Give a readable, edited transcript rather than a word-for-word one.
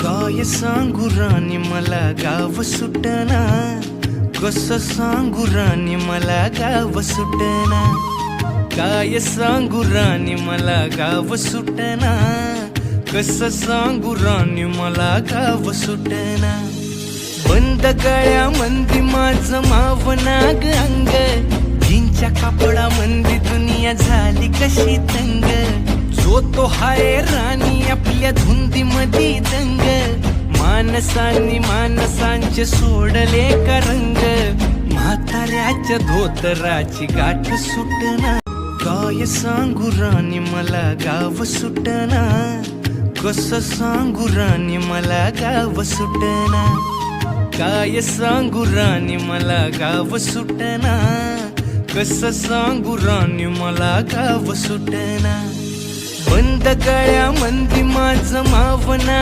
काय सांगू राणी मला गाव सुटना, कसं सांगू राणी मला गाव सुटना. काय सांगू राणी मला गाव सुटना, कसं सांगू राणी मला गाव सुटना. बंद गळ्यामंदी माझं मावनाग अंग, जीनच्या कापडामंदी दुनिया झाली कशी तंग. जो तो हाय राणी आपल्या धुंदीमधी दंग, माणसांनी माणसांचे सोडले का रंग. म्हाताऱ्याच्या धोतराची गाठ सुटना. काय सांगू राणी मला गाव सुटना, कसं सांगू राणी मला गाव सुटना. काय सांगू राणी मला गाव सुटना, कसं सांगू राणी मला गाव सुटना. बंद गळ्यामंदी माझं मावना.